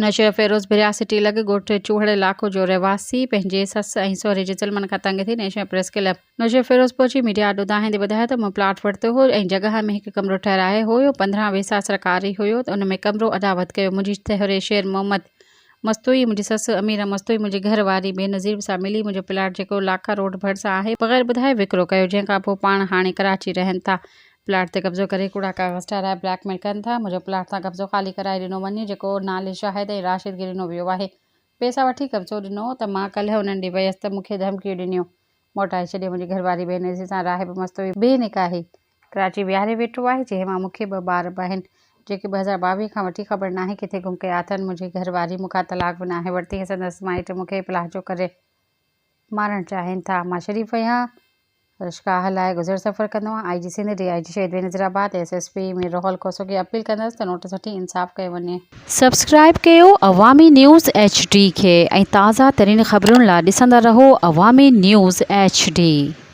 नशे फेरोज़ बिरिया सिटी लॻ ॻोठ चूहड़ इलाइक़ो जो रहवासी पंहिंजे ससु ऐं सहुरे जे ज़ुल्मनि खां तंग थी नेशनल प्रेस क्लब नशे फेरोज़ पहुची मीडिया अॾो दाहिंदे ॿुधायो त मूं प्लाट वरितो हो ऐं जॻह में हिकु कमिरो ठहिरायो हुयो 15 वेसा सरकारी हुयो त उन में कमिरो अदावत कयो। मुंहिंजी सहुरे शेर मोहम्मद मस्तूई, मुंहिंजी ससु अमीरा मस्तूई, मुंहिंजी घरवारी बेनज़ीर सां मिली मुंहिंजो प्लाट जेको लाखा रोड भरिसां आहे बग़ैर ॿुधाए विकिरो कयो, जंहिंखां पोइ पाण हाणे कराची रहनि था। प्लाट ते कब्ज़ो करे कूड़ा कागज़ ठाराए ब्लैकमेल कनि था। मुंहिंजो प्लाट सां कब्ज़ो ख़ाली कराए ॾिनो वञे जेको नाले शाहिद ऐं राशिद खे ॾिनो वियो आहे। पैसा वठी कब्ज़ो ॾिनो त मां कल्ह उन्हनि ॾे वयसि त मूंखे धमकियूं ॾिनियूं, मोटाए छॾियो। मुंहिंजी घरवारी बेनज़ीर सां राहिब मस्तूई बेनिकाही कराची विहारे वेठो आहे, जंहिं मां मूंखे 2 ॿार बि आहिनि जेके 2022 खां वठी ख़बर नाहे किथे गुम कया अथनि। मुंहिंजी घरवारी मूंखां तलाक बि नाहे वरिती ऐं संदसि माइट मूंखे प्लाजो करे मारणु चाहिनि था। मां शरीफ़ आहियां, रिश्का हलाए गुज़र सफ़र कंदो आहियां। IG सिंध DIG शहीद बेनज़ीराबाद SSP मीर रोहल खोसो खे अपील कंदसि त नोटिस वठी इंसाफ़ कयो वञे। सब्सक्राइब कयो अवामी न्यूज़ HD खे ऐं ताज़ा तरीन ख़बरुनि लाइ ॾिसंदा रहो अवामी न्यूज़ HD।